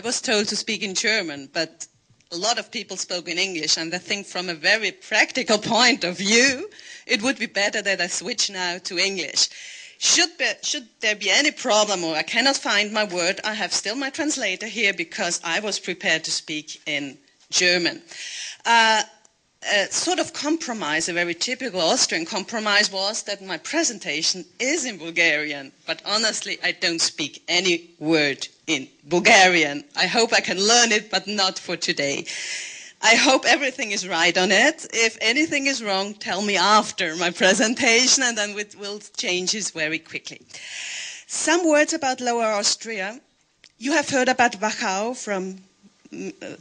was told to speak in German, but a lot of people spoke in English, and I think from a very practical point of view, it would be better that I switch now to English. Should there be any problem or I cannot find my word, I have still my translator here because I was prepared to speak in German. A sort of compromise, a very typical Austrian compromise, was that my presentation is in Bulgarian, but honestly, I don't speak any word in Bulgarian. I hope I can learn it, but not for today. I hope everything is right on it. If anything is wrong, tell me after my presentation, and then we'll change this very quickly. Some words about Lower Austria. You have heard about Wachau from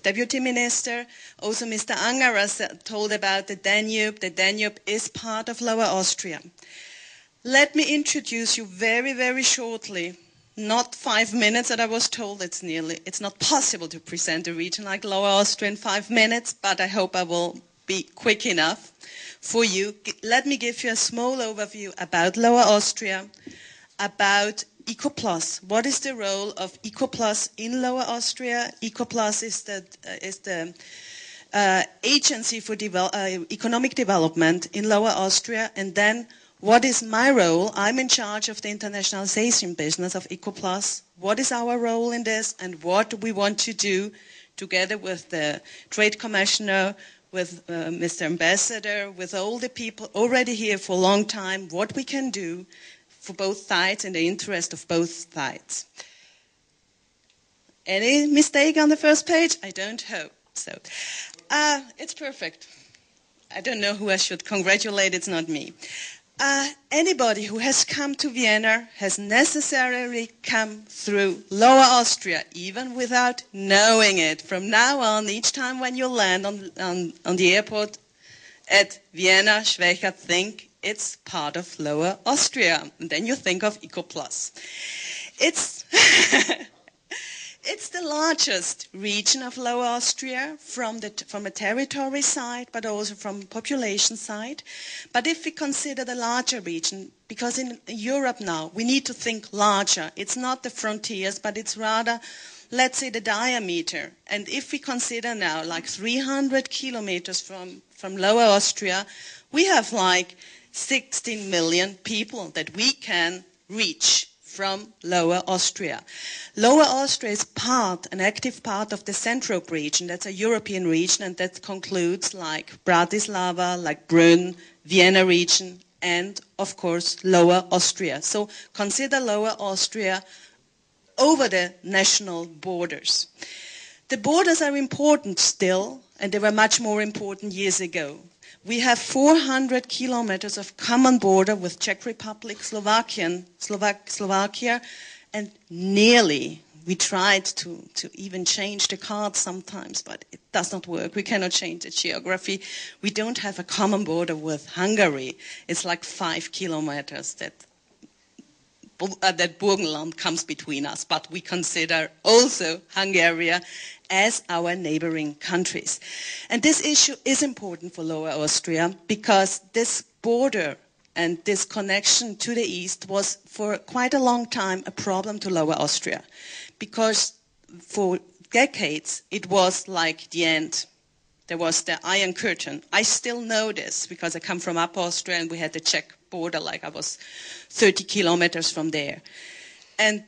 Deputy Minister. Also, Mr. Angerer told about the Danube. The Danube is part of Lower Austria. Let me introduce you very, very shortly. Not 5 minutes that I was told. It's not possible to present a region like Lower Austria in 5 minutes, but I hope I will be quick enough for you. Let me give you a small overview about Lower Austria, about EcoPlus. What is the role of EcoPlus in Lower Austria? EcoPlus is the agency for economic development in Lower Austria, and then what is my role? I'm in charge of the internationalization business of EcoPlus. What is our role in this, and what do we want to do together with the Trade Commissioner, with Mr. Ambassador, with all the people already here for a long time, what we can do for both sides in the interest of both sides. Any mistake on the first page? I don't hope so. It's perfect. I don't know who I should congratulate, it's not me. Anybody who has come to Vienna has necessarily come through Lower Austria, even without knowing it. From now on, each time when you land on the airport at Vienna, Schwechat, think it's part of Lower Austria. And then you think of EcoPlus. It's the largest region of Lower Austria from a territory side, but also from population side. But if we consider the larger region, because in Europe now, we need to think larger. It's not the frontiers, but it's rather, let's say, the diameter. And if we consider now like 300 kilometers from Lower Austria, we have like 16 million people that we can reach from Lower Austria. Lower Austria is an active part of the Central region. That's a European region, and that concludes like Bratislava, like Brünn, Vienna region, and of course Lower Austria. So consider Lower Austria over the national borders. The borders are important still, and they were much more important years ago. We have 400 kilometers of common border with Czech Republic, Slovakia, and nearly we tried to even change the cards sometimes, but it does not work. We cannot change the geography. We don't have a common border with Hungary. It's like 5 kilometers that Burgenland comes between us, but we consider also Hungary as our neighboring countries. And this issue is important for Lower Austria because this border and this connection to the east was for quite a long time a problem to Lower Austria, because for decades it was like the end. There was the Iron Curtain. I still know this because I come from Upper Austria and we had the Czech border, like I was 30 kilometers from there. And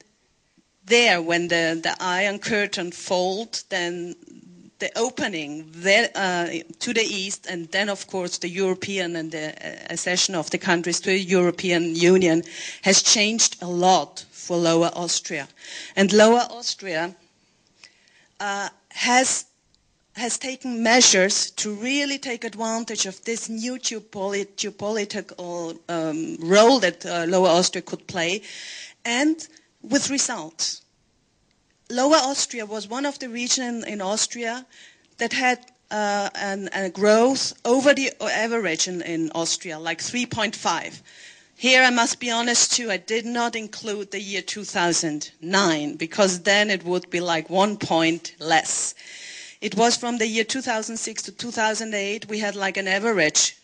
there, when the Iron Curtain folded, then the opening there, to the east, and then, of course, the European and the accession of the countries to the European Union has changed a lot for Lower Austria. And Lower Austria has taken measures to really take advantage of this new geopolitical role that Lower Austria could play, and with results. Lower Austria was one of the regions in Austria that had a growth over the average in Austria, like 3.5. Here I must be honest too, I did not include the year 2009, because then it would be like 1 point less. It was from the year 2006 to 2008, we had like an average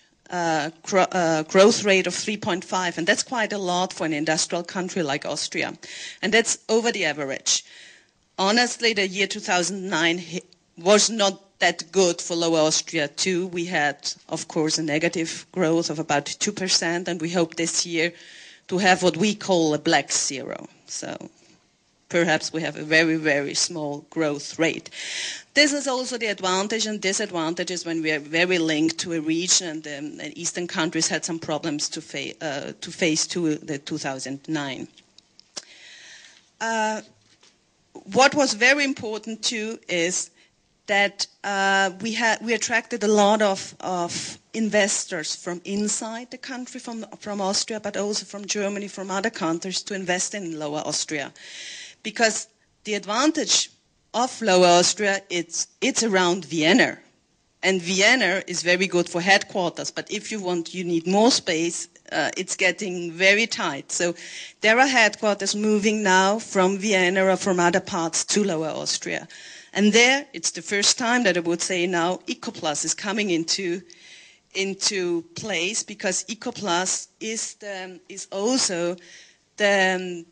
growth rate of 3.5, and that's quite a lot for an industrial country like Austria. And that's over the average. honestly, the year 2009 was not that good for Lower Austria too. We had, of course, a negative growth of about 2%, and we hope this year to have what we call a black zero. So perhaps we have a very, very small growth rate. This is also the advantage and disadvantages when we are very linked to a region, and Eastern countries had some problems to face to the 2009. What was very important too is that we attracted a lot of investors from inside the country, from Austria, but also from Germany, from other countries, to invest in Lower Austria. Because the advantage of Lower Austria, it's around Vienna. And Vienna is very good for headquarters, but if you need more space, it's getting very tight. So there are headquarters moving now from Vienna or from other parts to Lower Austria. And there, it's the first time that I would say now EcoPlus is coming into place, because EcoPlus is also the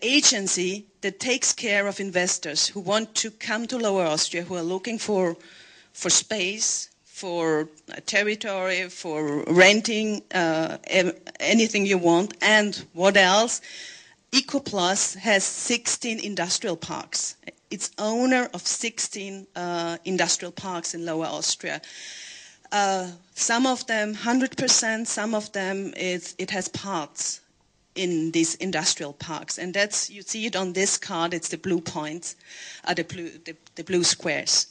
agency that takes care of investors who want to come to Lower Austria, who are looking for space, for territory, for renting, anything you want. And what else? EcoPlus has 16 industrial parks. It's owner of 16 industrial parks in Lower Austria. Some of them 100%, some of them it has parts in these industrial parks, and you see it on this card. It's the blue points, the blue squares.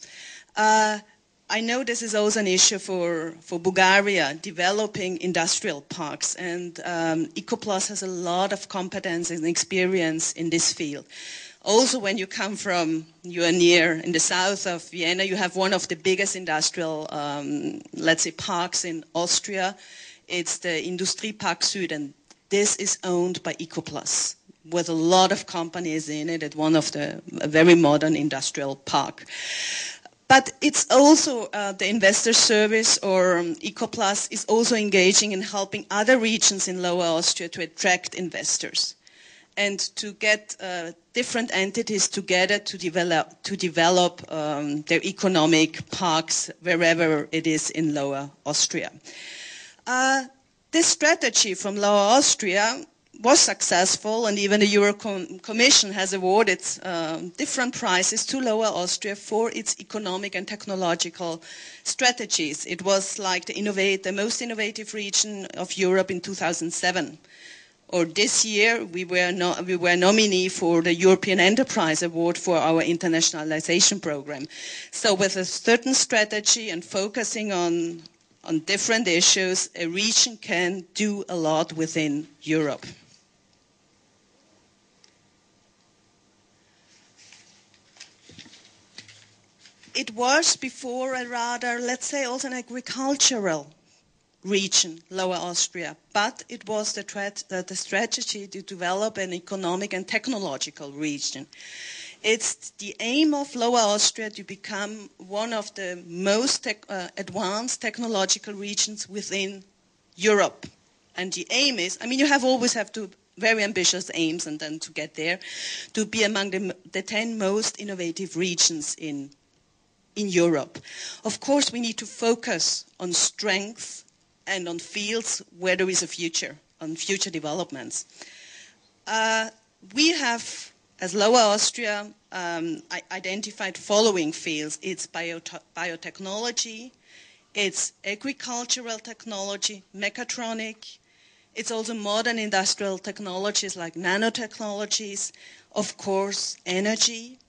I know this is also an issue for Bulgaria, developing industrial parks, and EcoPlus has a lot of competence and experience in this field. Also, when you are near in the south of Vienna, you have one of the biggest industrial, let's say, parks in Austria. It's the Industriepark Süd, and this is owned by EcoPlus, with a lot of companies in it, at a very modern industrial park. But it's also the investor service, or EcoPlus is also engaging in helping other regions in Lower Austria to attract investors and to get different entities together to develop their economic parks wherever it is in Lower Austria. This strategy from Lower Austria was successful, and even the European Commission has awarded different prizes to Lower Austria for its economic and technological strategies. It was like the most innovative region of Europe in 2007. Or this year, we were nominee for the European Enterprise Award for our internationalization program. So with a certain strategy and focusing on different issues, a region can do a lot within Europe. It was before a rather, let's say, also an agricultural region, Lower Austria, but it was the strategy to develop an economic and technological region. It's the aim of Lower Austria to become one of the most advanced technological regions within Europe. And the aim is, you always have to very ambitious aims, and then to get there, to be among the 10 most innovative regions in Europe. Of course, we need to focus on strengths and on fields where there is a future, on future developments. We have, as Lower Austria, identified following fields. It's biotechnology, it's agricultural technology, mechatronic, it's also modern industrial technologies like nanotechnologies, of course, energy,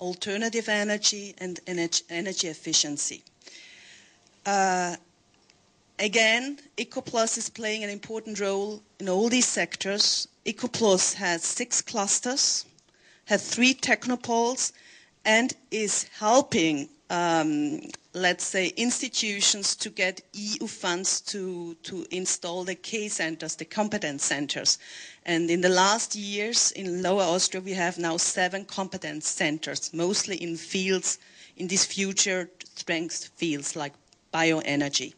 alternative energy, and energy efficiency. Again, EcoPlus is playing an important role in all these sectors. EcoPlus has 6 clusters, has 3 technopoles, and is helping, let's say, institutions to get EU funds to install the K-centers, the competence centers. And in the last years in Lower Austria, we have now 7 competence centers, mostly in fields, in these future strength fields like bioenergy.